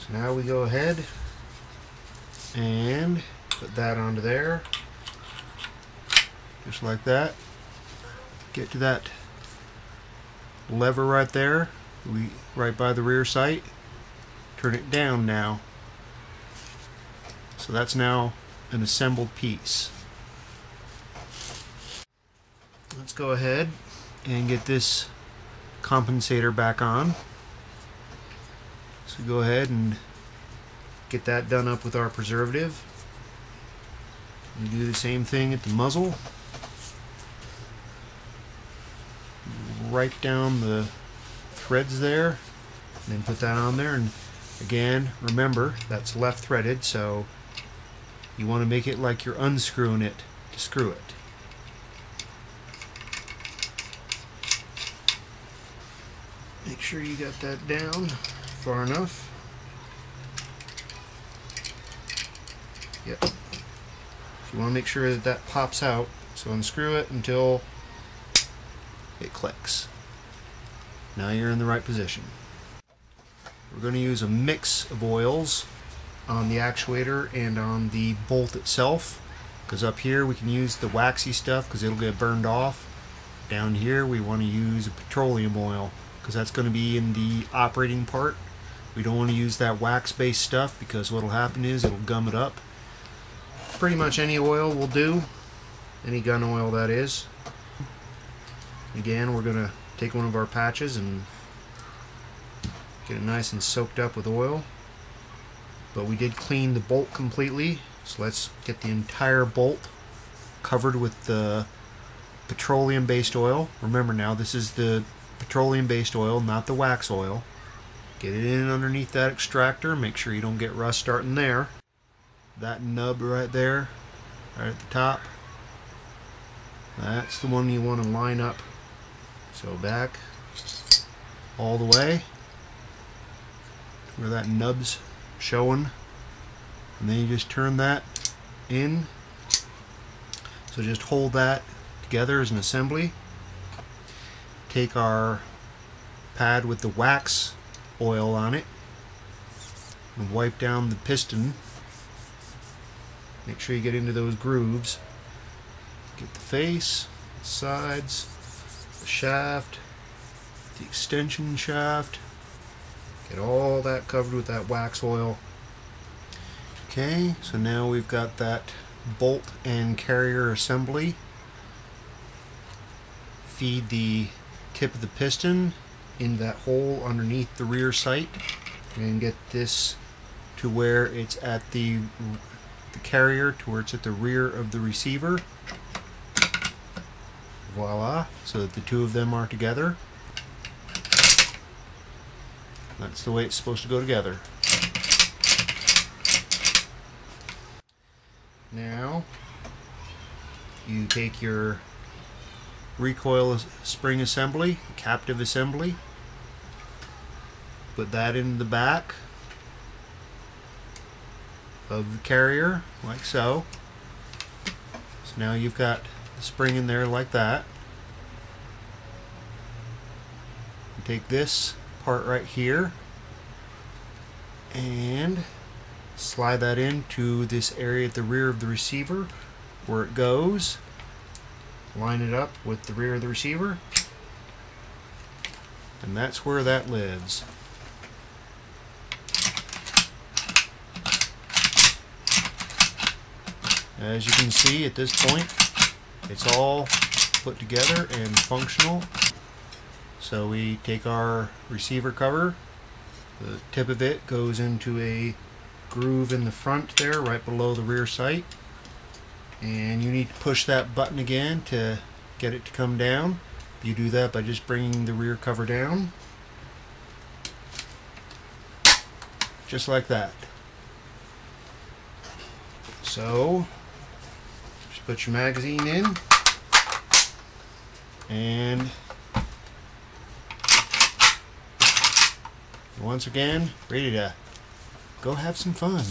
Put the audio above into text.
So now we go ahead and put that onto there, just like that. Get to that lever right there, right by the rear sight. Turn it down now. So that's now an assembled piece. Let's go ahead and get this compensator back on. So go ahead and get that done up with our preservative. We do the same thing at the muzzle. Right down the threads there, and then put that on there. And again, remember, that's left threaded, so you want to make it like you're unscrewing it to screw it. Make sure you got that down far enough. Yep. You want to make sure that that pops out, so unscrew it until it clicks. Now you're in the right position. We're going to use a mix of oils on the actuator and on the bolt itself, because up here we can use the waxy stuff because it'll get burned off. Down here we want to use a petroleum oil because that's going to be in the operating part. We don't want to use that wax based stuff because what will happen is it'll gum it up. Pretty much any oil will do, any gun oil that is. Again, we're going to take one of our patches and get it nice and soaked up with oil. But we did clean the bolt completely, so let's get the entire bolt covered with the petroleum based oil. Remember now, this is the petroleum based oil, not the wax oil. Get it in underneath that extractor, make sure you don't get rust starting there. That nub right there, right at the top, that's the one you want to line up. So back all the way where that nub's showing, and then you just turn that in. So just hold that together as an assembly. Take our pad with the wax oil on it and wipe down the piston. Make sure you get into those grooves. Get the face, the sides, the shaft, the extension shaft. Get all that covered with that wax oil. Okay, so now we've got that bolt and carrier assembly. Feed the tip of the piston in that hole underneath the rear sight and get this to where it's at the carrier, to where it's at the rear of the receiver. Voila, so that the two of them are together. That's the way it's supposed to go together. Now you take your recoil spring assembly, captive assembly, put that in the back of the carrier like so. So now you've got the spring in there like that. You take this part right here and slide that into this area at the rear of the receiver where it goes. Line it up with the rear of the receiver, and that's where that lives. As you can see at this point, it's all put together and functional. So we take our receiver cover, the tip of it goes into a groove in the front there right below the rear sight, and you need to push that button again to get it to come down. You do that by just bringing the rear cover down, just like that. So just put your magazine in, and once again, ready to go have some fun.